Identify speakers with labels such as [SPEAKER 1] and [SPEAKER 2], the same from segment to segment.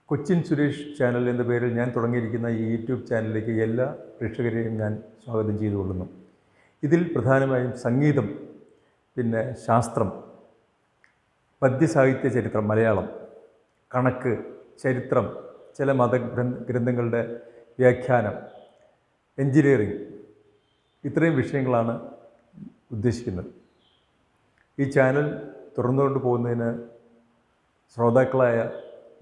[SPEAKER 1] Cochin Suresh channel എന്ന പേരിൽ ഞാൻ തുടങ്ങിയിരിക്കുന്ന ഈ യൂട്യൂബ് ചാനലിലേക്ക് എല്ലാ പ്രേക്ഷകരെയും ഞാൻ സ്വാഗതം ചെയ്തുകൊള്ളുന്നു. ഇതിൽ പ്രധാനമായും സംഗീതം, പിന്നെ ശാസ്ത്രം, പദ്യസാഹിത്യ ചരിത്രം, മലയാളം, കണക്ക്, ചരിത്രം, ചില ഗ്രന്ഥങ്ങളുടെ വ്യാഖ്യാനം, എൻജിനീയറിംഗ്, ഇത്രയും വിഷയങ്ങളാണ് ഉദ്ദേശിക്കുന്നത്. ഈ ചാനൽ തുറന്നുകൊണ്ട് പോകുന്നതിന് ശ്രോതാക്കളായ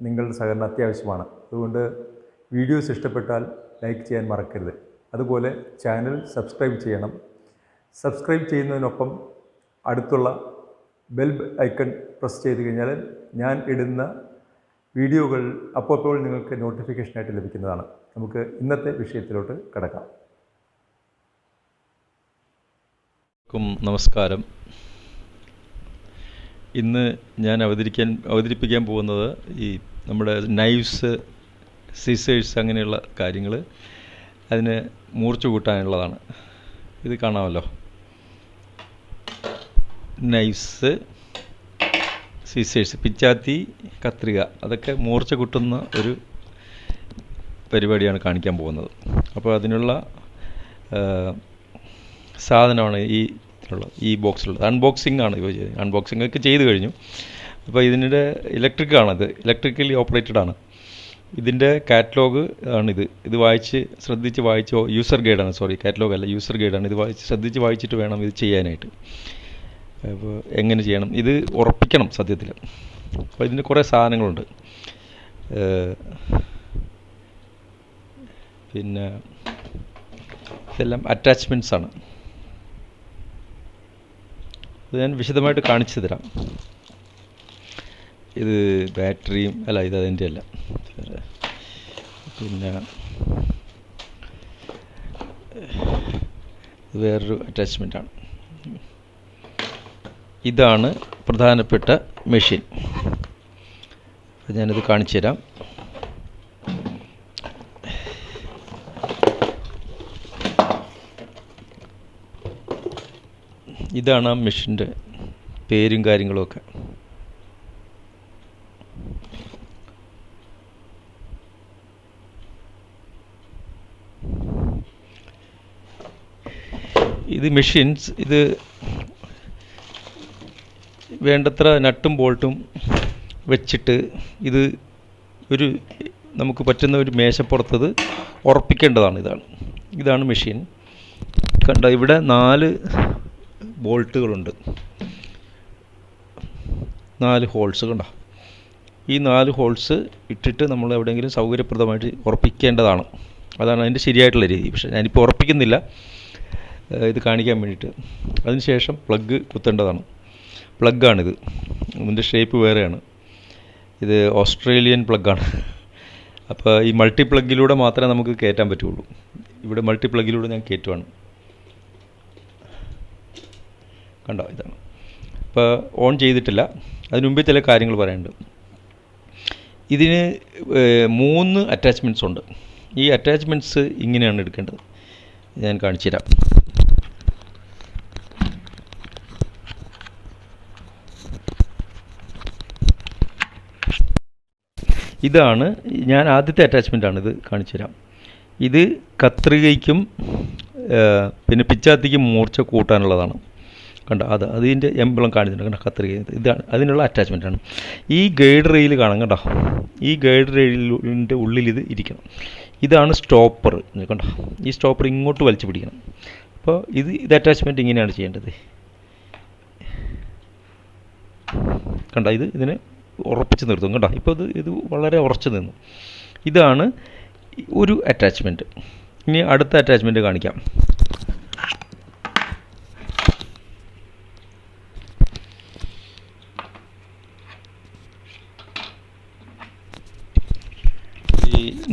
[SPEAKER 1] നിങ്ങളുടെ സഹകരണം അത്യാവശ്യമാണ്. അതുകൊണ്ട് വീഡിയോസ് ഇഷ്ടപ്പെട്ടാൽ ലൈക്ക് ചെയ്യാൻ മറക്കരുത്. അതുപോലെ ചാനൽ സബ്സ്ക്രൈബ് ചെയ്യണം. സബ്സ്ക്രൈബ് ചെയ്യുന്നതിനൊപ്പം അടുത്തുള്ള ബെൽ ഐക്കൺ പ്രസ് ചെയ്ത് കഴിഞ്ഞാൽ ഞാൻ ഇടുന്ന വീഡിയോകൾ അപ്പോൾ നിങ്ങൾക്ക് നോട്ടിഫിക്കേഷനായിട്ട് ലഭിക്കുന്നതാണ്. നമുക്ക് ഇന്നത്തെ വിഷയത്തിലോട്ട് കടക്കാം.
[SPEAKER 2] നമസ്കാരം. ഇന്ന് ഞാൻ അവതരിപ്പിക്കാൻ പോകുന്നത് ഈ നമ്മുടെ നൈവ്സ്, സീസേഴ്സ് അങ്ങനെയുള്ള കാര്യങ്ങൾ അതിന് മൂർച്ച കൂട്ടാനുള്ളതാണ്. ഇത് കാണാമല്ലോ, നൈവ്സ്, സീസേഴ്സ്, പിച്ചാത്തി, കത്രിക, അതൊക്കെ മൂർച്ച കൂട്ടുന്ന ഒരു പരിപാടിയാണ് കാണിക്കാൻ പോകുന്നത്. അപ്പോൾ അതിനുള്ള സാധനമാണ് ഈ ബോക്സിലുള്ളത്. അൺബോക്സിംഗ് ആണ് ഇവ ചെയ്യുന്നത്. അൺബോക്സിംഗ് ഒക്കെ ചെയ്ത് കഴിഞ്ഞു. അപ്പോൾ ഇതിൻ്റെ ഇലക്ട്രിക്കലി ഓപ്പറേറ്റഡ് ആണ്. ഇതിൻ്റെ കാറ്റലോഗ് ആണിത്. ഇത് ശ്രദ്ധിച്ച് വായിച്ചോ. യൂസർ ഗൈഡാണ്, കാറ്റലോഗ് അല്ല, യൂസർ ഗൈഡാണ്. ഇത് ശ്രദ്ധിച്ച് വായിച്ചിട്ട് വേണം ഇത് ചെയ്യാനായിട്ട്. അപ്പോൾ എങ്ങനെ ചെയ്യണം, ഇത് ഉറപ്പിക്കണം സത്യത്തിൽ. അപ്പോൾ ഇതിന് കുറേ സാധനങ്ങളുണ്ട്. പിന്നെ ഇതെല്ലാം അറ്റാച്ച്മെൻറ്റ്സ് ആണ്. ഇത് ഞാൻ വിശദമായിട്ട് കാണിച്ചു തരാം. ഇത് ബാറ്ററിയും അല്ല, ഇത് അതിൻ്റെ അല്ല, പിന്നെ വേറൊരു അറ്റാച്ച്മെൻറ്റാണ്. ഇതാണ് പ്രധാനപ്പെട്ട മെഷീൻ. ഞാനിത് കാണിച്ചു തരാം. ഇതാണ് ആ മെഷീൻ്റെ പേരും കാര്യങ്ങളുമൊക്കെ. ഇത് മെഷീൻസ്, ഇത് വേണ്ടത്ര നട്ടും ബോൾട്ടും വെച്ചിട്ട് ഇത് നമുക്ക് പറ്റുന്ന ഒരു മേശപ്പുറത്തത് ഉറപ്പിക്കേണ്ടതാണ്. ഇതാണ് മെഷീൻ. കണ്ട, ഇവിടെ 4 ബോൾട്ടുകളുണ്ട്, 4 ഹോൾസ്. കണ്ടോ, ഈ 4 ഹോൾസ് ഇട്ടിട്ട് നമ്മൾ എവിടെയെങ്കിലും സൗകര്യപ്രദമായിട്ട് ഉറപ്പിക്കേണ്ടതാണ്. അതാണ് അതിൻ്റെ ശരിയായിട്ടുള്ള രീതി. പക്ഷേ ഞാനിപ്പോൾ ഉറപ്പിക്കുന്നില്ല, ഇത് കാണിക്കാൻ വേണ്ടിയിട്ട്. അതിനുശേഷം പ്ലഗ് കുത്തേണ്ടതാണ്. പ്ലഗ്ഗാണിത്. ഇതിൻ്റെ ഷേപ്പ് വേറെയാണ്. ഇത് ഓസ്ട്രേലിയൻ പ്ലഗ്ഗാണ്. അപ്പോൾ ഈ മൾട്ടി പ്ലഗിലൂടെ മാത്രമേ നമുക്ക് കയറ്റാൻ പറ്റുള്ളൂ. ഇവിടെ മൾട്ടി പ്ലഗിലൂടെ ഞാൻ കയറ്റുവാണ്. കണ്ടോ, ഇതാണ്. ഇപ്പോൾ ഓൺ ചെയ്തിട്ടില്ല. അതിന് മുമ്പേ ചില കാര്യങ്ങൾ പറയാനുണ്ട്. ഇതിന് 3 അറ്റാച്ച്മെൻറ്റ്സ് ഉണ്ട്. ഈ അറ്റാച്ച്മെൻറ്റ്സ് ഇങ്ങനെയാണ് എടുക്കേണ്ടത്. ഞാൻ കാണിച്ചു തരാം. ഇതാണ് ഞാൻ ആദ്യത്തെ അറ്റാച്ച്മെൻറ്റാണ്. ഇത് കാണിച്ചു തരാം. ഇത് കത്രികയ്ക്കും പിന്നെ പിച്ചാത്തിക്കും മൂർച്ച കൂട്ടാനുള്ളതാണ്. കണ്ടോ, അതിൻ്റെ എംബ്ലം കാണിച്ചിട്ടുണ്ട്. കണ്ടോ, കത്രിക. ഇതാണ് അതിനുള്ള അറ്റാച്ച്മെൻറ്റാണ്. ഈ ഗൈഡ് റെയിൽ കാണാം. കണ്ടോ, ഈ ഗൈഡ് റെയിലിൻ്റെ ഉള്ളിൽ ഇത് ഇരിക്കണം. ഇതാണ് സ്റ്റോപ്പർ. കണ്ടോ, ഈ സ്റ്റോപ്പർ ഇങ്ങോട്ട് വലിച്ചു പിടിക്കണം. അപ്പോൾ ഇത് അറ്റാച്ച്മെൻറ്റ് ഇങ്ങനെയാണ് ചെയ്യേണ്ടത്. കണ്ടോ, ഇതിനെ ഉറപ്പിച്ച് നിർത്തും. കണ്ടോ, ഇപ്പോൾ ഇത് വളരെ ഉറച്ചു നിന്നു. ഇതാണ് ഒരു അറ്റാച്ച്മെൻറ്റ്. ഇനി അടുത്ത അറ്റാച്ച്മെൻറ്റ് കാണിക്കാം.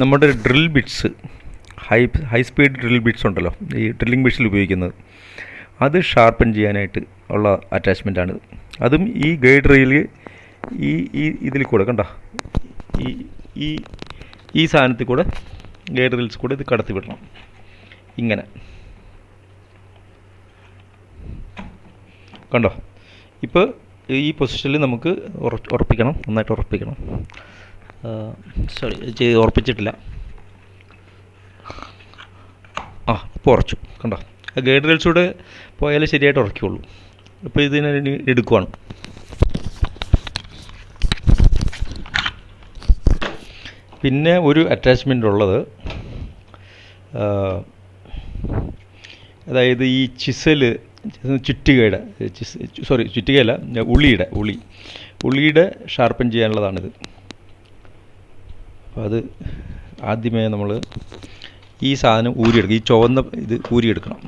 [SPEAKER 2] നമ്മുടെ drill bits, high speed drill bits ഉണ്ടല്ലോ, ഈ ഡ്രില്ലിംഗ് മെഷീനിൽ ഉപയോഗിക്കുന്നത്, അത് ഷാർപ്പൻ ചെയ്യാനായിട്ട് ഉള്ള അറ്റാച്ച്മെൻറ്റാണിത്. അതും ഈ ഗൈഡ് റെയിൽ ഇതിൽ കൂടെ, കണ്ടോ, ഈ സാധനത്തിൽ കൂടെ, ഗൈഡ് റെയിൽസ് കൂടെ ഇത് കടത്തി വിടണം. ഇങ്ങനെ കണ്ടോ. ഇപ്പോൾ ഈ പൊസിഷനിൽ നമുക്ക് ഉറപ്പിക്കണം, നന്നായിട്ട് ഉറപ്പിക്കണം. സോറി ഉറപ്പിച്ചിട്ടില്ല. ഇപ്പോൾ ഉറച്ചു കണ്ടോ. ഗൈഡ് റെയിൽസൂടെ പോയാലേ ശരിയായിട്ട് ഉറയ്ക്കുള്ളൂ. ഇപ്പോൾ ഇതിനെ എടുക്കുവാണ്. പിന്നെ ഒരു അറ്റാച്ച്മെൻ്റ് ഉള്ളത്, അതായത് ഈ ചിസൽ ചുറ്റികയുടെ ചുറ്റികയല്ല, ഉളിയുടെ ഷാർപ്പൻ ചെയ്യാനുള്ളതാണിത്. അപ്പോൾ അത് ആദ്യമേ നമ്മൾ ഈ സാധനം ഊരിയെടുക്കണം. ഈ ചുവന്ന ഇത് ഊരിയെടുക്കണം.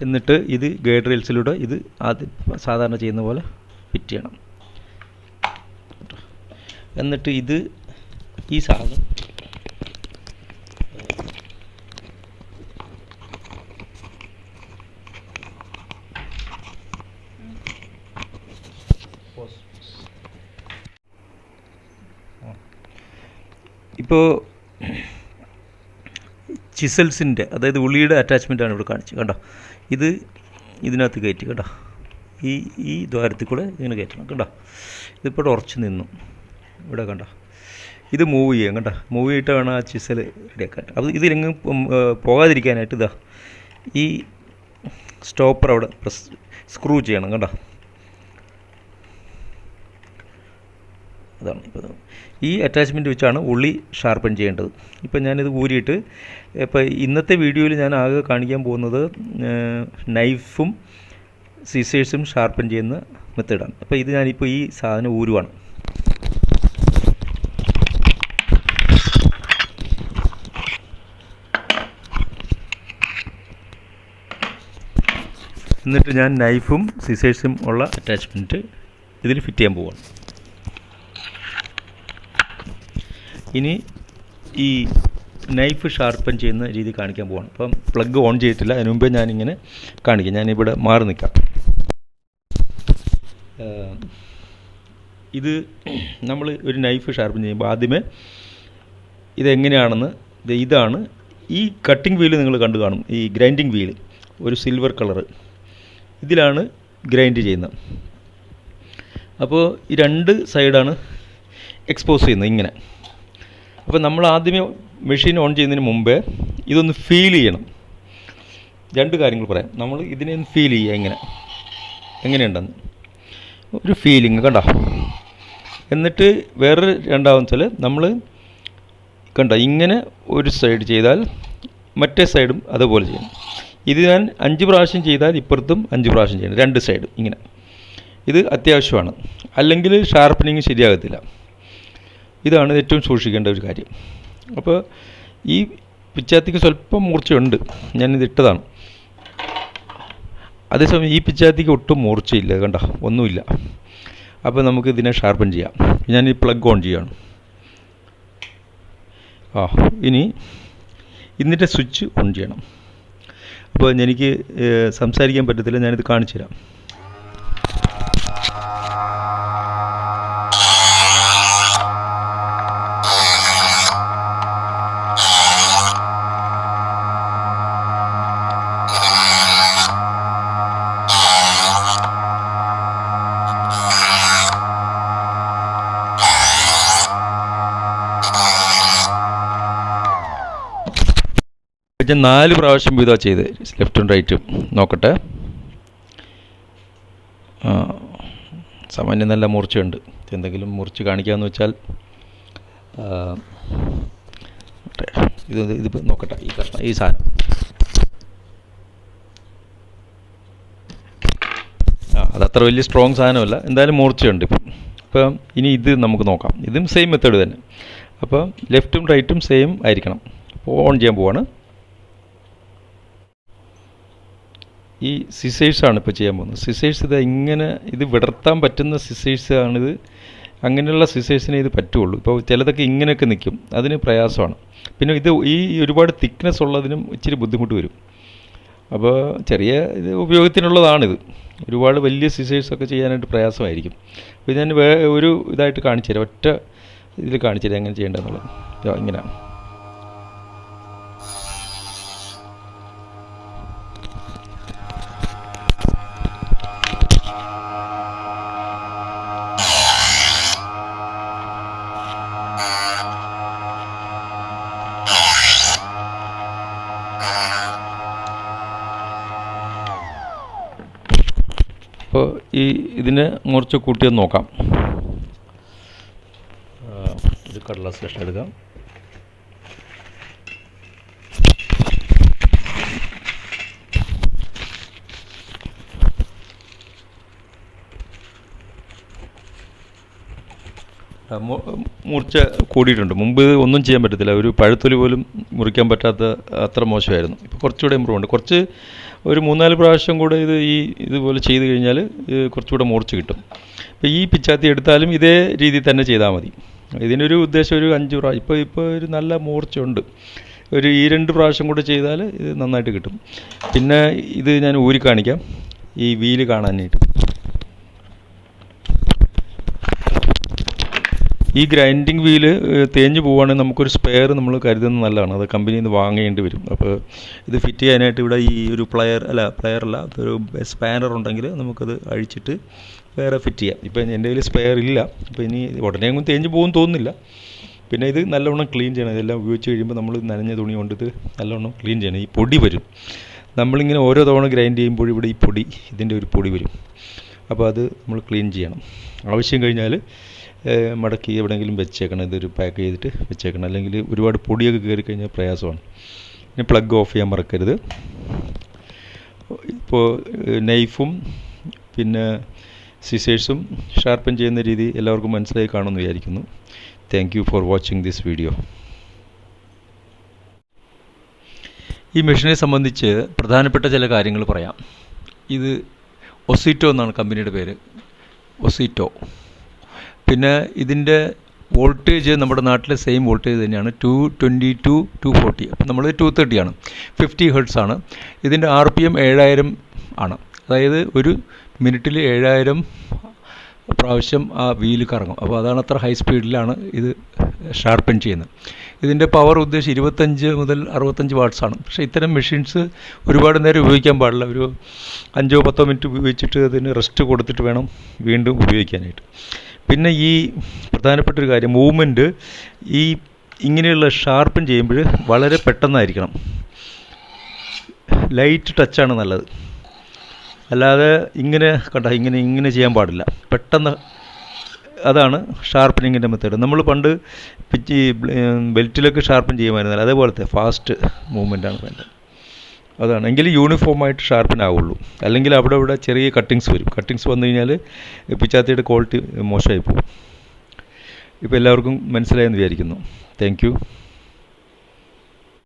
[SPEAKER 2] എന്നിട്ട് ഇത് ഗൈഡ് റെയിൽസിലൂടെ ഇത് ആദ്യം സാധാരണ ചെയ്യുന്ന പോലെ ഫിറ്റ് ചെയ്യണം. എന്നിട്ട് ഇത് ഈ സാധനം ഇപ്പോൾ ചിസൽസിൻ്റെ, അതായത് ഉള്ളിയുടെ അറ്റാച്ച്മെൻറ്റാണ് ഇവിടെ കാണിച്ചത് കണ്ടോ. ഇത് ഇതിനകത്ത് കയറ്റി കേട്ടോ. ഈ ദ്വാരത്തിൽ കൂടെ ഇങ്ങനെ കയറ്റണം കണ്ടോ. ഇതിപ്പോൾ ഉറച്ച് നിന്നു ഇവിടെ കണ്ടോ. ഇത് മൂവ് ചെയ്യാം കണ്ടോ. മൂവ് ചെയ്തിട്ട് വേണം ആ ചിസൽ റെഡിയാക്കാൻ. അത് ഇതിലെങ്ങും പോകാതിരിക്കാനായിട്ട് ഇതാ ഈ സ്റ്റോപ്പർ അവിടെ സ്ക്രൂ ചെയ്യണം കണ്ടോ. അതാണ് ഇപ്പോൾ ഈ അറ്റാച്ച്മെൻറ്റ് വെച്ചാണ് ഉള്ളി ഷാർപ്പൻ ചെയ്യേണ്ടത്. ഇപ്പം ഞാനിത് ഊരിയിട്ട്, ഇപ്പോൾ ഇന്നത്തെ വീഡിയോയിൽ ഞാൻ ആകെ കാണിക്കാൻ പോകുന്നത് നൈഫും സിസേഴ്സും ഷാർപ്പൻ ചെയ്യുന്ന മെത്തേഡാണ്. അപ്പോൾ ഇത് ഞാനിപ്പോൾ ഈ സാധനം ഊരുവാണ്. എന്നിട്ട് ഞാൻ നൈഫും സിസേഴ്സും ഉള്ള അറ്റാച്ച്മെൻറ്റ് ഇതിൽ ഫിറ്റ് ചെയ്യാൻ പോവുകയാണ്. ഇനി ഈ നൈഫ് ഷാർപ്പൻ ചെയ്യുന്ന രീതി കാണിക്കാൻ പോവാണ്. അപ്പം പ്ലഗ് ഓൺ ചെയ്തിട്ടില്ല, അതിന് മുമ്പേ ഞാനിങ്ങനെ കാണിക്കാം. ഞാനിവിടെ മാറി നിൽക്കാം. ഇത് നമ്മൾ ഒരു നൈഫ് ഷാർപ്പൻ ചെയ്യുമ്പോൾ ആദ്യമേ ഇതെങ്ങനെയാണെന്ന്, ഇതാണ് ഈ കട്ടിംഗ് വീല് നിങ്ങൾ കണ്ടു കാണും. ഈ ഗ്രൈൻഡിങ് വീല് ഒരു സിൽവർ കളറ്, ഇതിലാണ് ഗ്രൈൻഡ് ചെയ്യുന്നത്. അപ്പോൾ ഈ രണ്ട് സൈഡാണ് എക്സ്പോസ് ചെയ്യുന്നത് ഇങ്ങനെ. അപ്പോൾ നമ്മൾ ആദ്യമേ മെഷീൻ ഓൺ ചെയ്യുന്നതിന് മുമ്പേ ഇതൊന്ന് ഫീൽ ചെയ്യണം. രണ്ട് കാര്യങ്ങൾ പറയാം. നമ്മൾ ഇതിനെ ഒന്ന് ഫീൽ ചെയ്യുക, എങ്ങനെയുണ്ടെന്ന് ഒരു ഫീലിങ് കണ്ടോ. എന്നിട്ട് വേറെ രണ്ടാമെന്ന് വെച്ചാൽ നമ്മൾ കണ്ടോ ഇങ്ങനെ ഒരു സൈഡ് ചെയ്താൽ മറ്റേ സൈഡും അതുപോലെ ചെയ്യണം. ഇത് ഞാൻ 5 പ്രാവശ്യം ചെയ്താൽ ഇപ്പുറത്തും 5 പ്രാവശ്യം ചെയ്യണം, രണ്ട് സൈഡും ഇങ്ങനെ. ഇത് അത്യാവശ്യമാണ്, അല്ലെങ്കിൽ ഷാർപ്പനിങ് ശരിയാകത്തില്ല. ഇതാണ് ഏറ്റവും സൂക്ഷിക്കേണ്ട ഒരു കാര്യം. അപ്പോൾ ഈ പിച്ചാത്തിക്ക് സ്വല്പം മൂർച്ചയുണ്ട്, ഞാനിത് ഇട്ടതാണ്. അതേസമയം ഈ പിച്ചാത്തിക്ക് ഒട്ടും മൂർച്ചയില്ല കണ്ടോ, ഒന്നുമില്ല. അപ്പോൾ നമുക്ക് ഇതിനെ ഷാർപ്പൻ ചെയ്യാം. ഞാൻ ഈ പ്ലഗ് ഓൺ ചെയ്യുകയാണ്. ഇനി ഇതിൻ്റെ സ്വിച്ച് ഓൺ ചെയ്യണം. അപ്പോൾ എനിക്ക് സംസാരിക്കാൻ പറ്റത്തില്ല, ഞാനിത് കാണിച്ചു തരാം. ഞാൻ 4 പ്രാവശ്യം വീതം ചെയ്ത് ലെഫ്റ്റും റൈറ്റും നോക്കട്ടെ. സാമാന്യം നല്ല മൂർച്ചയുണ്ട്. എന്തെങ്കിലും മുറിച്ച് കാണിക്കാമെന്ന് വെച്ചാൽ ഇത് നോക്കട്ടെ. ഈ കഷ്ണം, ഈ സാധനം അതത്ര വലിയ സ്ട്രോങ് സാധനമല്ല, എന്തായാലും മൂർച്ചയുണ്ട് ഇപ്പം. അപ്പം ഇനി ഇത് നമുക്ക് നോക്കാം. ഇതും സെയിം മെത്തേഡ് തന്നെ. അപ്പം ലെഫ്റ്റും റൈറ്റും സെയിം ആയിരിക്കണം. അപ്പോൾ ഓൺ ചെയ്യാൻ പോവാണ്. ഈ സിസേഴ്സാണ് ഇപ്പോൾ ചെയ്യാൻ പോകുന്നത്. സിസേഴ്സ് ഇത് ഇങ്ങനെ ഇത് വിടർത്താൻ പറ്റുന്ന സിസേഴ്സാണിത്. അങ്ങനെയുള്ള സിസേഴ്സിനെ ഇത് പറ്റുള്ളൂ. ഇപ്പോൾ ചിലതൊക്കെ ഇങ്ങനെയൊക്കെ നിൽക്കും, അതിന് പ്രയാസമാണ്. പിന്നെ ഇത് ഈ ഒരുപാട് തിക്നെസ് ഉള്ളതിനും ഇച്ചിരി ബുദ്ധിമുട്ട് വരും. അപ്പോൾ ചെറിയ ഇത് ഉപയോഗത്തിനുള്ളതാണിത്. ഒരുപാട് വലിയ സിസേഴ്സൊക്കെ ചെയ്യാനായിട്ട് പ്രയാസമായിരിക്കും. അപ്പോൾ ഞാൻ ഒരു ഇതായിട്ട് കാണിച്ചു തരാം, ഒറ്റ ഇതിൽ കാണിച്ചു തരാം എങ്ങനെ ചെയ്യേണ്ടതെന്നുള്ളത്. ഇങ്ങനെയാണ്. ഇതിനെ മുറിച്ച് കൂട്ടിയൊന്ന് നോക്കാം. ഇത് കടലാസ് കഷ്ണം എടുക്കാം. മുറിച്ച കൂടിയിട്ടുണ്ട്. മുമ്പ് ഒന്നും ചെയ്യാൻ പറ്റത്തില്ല, ഒരു പഴുത്തൊലി പോലും മുറിക്കാൻ പറ്റാത്ത അത്ര മോശമായിരുന്നു. ഇപ്പോൾ കുറച്ചുകൂടെ ഇമ്പ്രൂവ് ഉണ്ട്. കുറച്ച് ഒരു 3-4 പ്രാവശ്യം കൂടെ ഇതുപോലെ ചെയ്ത് കഴിഞ്ഞാൽ കുറച്ചുകൂടെ മൂർച്ച കിട്ടും. ഇപ്പോൾ ഈ പിച്ചാത്തി എടുത്താലും ഇതേ രീതിയിൽ തന്നെ ചെയ്താൽ മതി. ഇതിനൊരു ഉദ്ദേശം ഒരു 5 പ്രാവശ്യം, ഇപ്പോൾ ഒരു നല്ല മൂർച്ചയുണ്ട്. ഈ 2 പ്രാവശ്യം കൂടെ ചെയ്താൽ ഇത് നന്നായിട്ട് കിട്ടും. പിന്നെ ഇത് ഞാൻ ഊരി കാണിക്കാം, ഈ വീല് കാണാനായിട്ട്. ഈ ഗ്രൈൻഡിങ് വീല് തേഞ്ഞ് പോവുകയാണെങ്കിൽ നമുക്കൊരു സ്പെയർ നമ്മൾ കരുതുന്നത് നല്ലതാണ്. അത് കമ്പനിയിൽ നിന്ന് വാങ്ങേണ്ടി വരും. അപ്പോൾ ഇത് ഫിറ്റ് ചെയ്യാനായിട്ട് ഇവിടെ ഈ ഒരു പ്ലെയർ അല്ല ഒരു സ്പാനർ ഉണ്ടെങ്കിൽ നമുക്കത് അഴിച്ചിട്ട് വേറെ ഫിറ്റ് ചെയ്യാം. ഇപ്പോൾ എൻ്റെ കയ്യിൽ സ്പെയർ ഇല്ല. അപ്പോൾ ഇനി ഉടനെ ഒന്നും തേഞ്ഞ് പോകുമെന്ന് തോന്നുന്നില്ല. പിന്നെ ഇത് നല്ലവണ്ണം ക്ലീൻ ചെയ്യണം. ഇതെല്ലാം ഉപയോഗിച്ച് കഴിയുമ്പോൾ നമ്മൾ നനഞ്ഞ തുണി കൊണ്ട് ഇത് നല്ലവണ്ണം ക്ലീൻ ചെയ്യണം. ഈ പൊടി വരും, നമ്മളിങ്ങനെ ഓരോ തവണ ഗ്രൈൻഡ് ചെയ്യുമ്പോൾ ഇവിടെ ഈ പൊടി, ഇതിൻ്റെ ഒരു പൊടി വരും. അപ്പോൾ അത് നമ്മൾ ക്ലീൻ ചെയ്യണം. ആവശ്യം കഴിഞ്ഞാൽ മടക്കി എവിടെയെങ്കിലും വെച്ചേക്കണം. ഇതൊരു പാക്ക് ചെയ്തിട്ട് വെച്ചേക്കണം, അല്ലെങ്കിൽ ഒരുപാട് പൊടിയൊക്കെ കയറി കഴിഞ്ഞാൽ പ്രയാസമാണ്. ഇനി പ്ലഗ് ഓഫ് ചെയ്യാൻ മറക്കരുത്. ഇപ്പോൾ നൈഫും പിന്നെ സിസേഴ്സും ഷാർപ്പൻ ചെയ്യുന്ന രീതി എല്ലാവർക്കും മനസ്സിലായി കാണുമെന്ന് വിചാരിക്കുന്നു. Thank you for watching this video. ഈ മെഷീനെ സംബന്ധിച്ച് പ്രധാനപ്പെട്ട ചില കാര്യങ്ങൾ പറയാം. ഇത് ഒസീറ്റോ എന്നാണ് കമ്പനിയുടെ പേര്, ഒസീറ്റോ. പിന്നെ ഇതിൻ്റെ വോൾട്ടേജ് നമ്മുടെ നാട്ടിലെ സെയിം വോൾട്ടേജ് തന്നെയാണ്, 220 to 240. അപ്പം നമ്മൾ 230 ആണ്, 50 ഹെർട്സ് ആണ്. ഇതിൻ്റെ RPM 7000 ആണ്. അതായത് ഒരു മിനിറ്റിൽ 7000 പ്രാവശ്യം ആ വീല് കറങ്ങും. അപ്പോൾ അതാണ് അത്ര ഹൈ സ്പീഡിലാണ് ഇത് ഷാർപ്പൻ ചെയ്യുന്നത്. ഇതിൻ്റെ പവർ ഉദ്ദേശം 25 മുതൽ 65 വാട്ട്സ് ആണ്. പക്ഷേ ഇത്തരം മെഷീൻസ് ഒരുപാട് നേരം ഉപയോഗിക്കാൻ പാടില്ല. ഒരു 5-10 മിനിറ്റ് ഉപയോഗിച്ചിട്ട് അതിന് റെസ്റ്റ് കൊടുത്തിട്ട് വേണം വീണ്ടും ഉപയോഗിക്കാനായിട്ട്. പിന്നെ ഈ പ്രധാനപ്പെട്ടൊരു കാര്യം, മൂവ്മെൻറ്റ് ഇങ്ങനെയുള്ള ഷാർപ്പൻ ചെയ്യുമ്പോൾ വളരെ പെട്ടെന്നായിരിക്കണം. ലൈറ്റ് ടച്ചാണ് നല്ലത്. അല്ലാതെ ഇങ്ങനെ ചെയ്യാൻ പാടില്ല. പെട്ടെന്ന്, അതാണ് ഷാർപ്പനിങ്ങിൻ്റെ മെത്തേഡ്. നമ്മൾ പണ്ട് ബെൽറ്റിലൊക്കെ ഷാർപ്പൻ ചെയ്യുമായിരുന്നല്ലോ, അതേപോലത്തെ ഫാസ്റ്റ് മൂവ്മെൻറ്റാണ് വേണ്ടത്. അതാണ്, എങ്കിൽ യൂണിഫോമായിട്ട് ഷാർപ്പൻ ആവുള്ളൂ. അല്ലെങ്കിൽ അവിടെ ചെറിയ കട്ടിങ്സ് വരും. കട്ടിങ്സ് വന്നു കഴിഞ്ഞാൽ പിച്ചാത്തിയുടെ ക്വാളിറ്റി മോശമായി പോകും. ഇപ്പോൾ എല്ലാവർക്കും മനസ്സിലായെന്ന് വിചാരിക്കുന്നു. Thank you.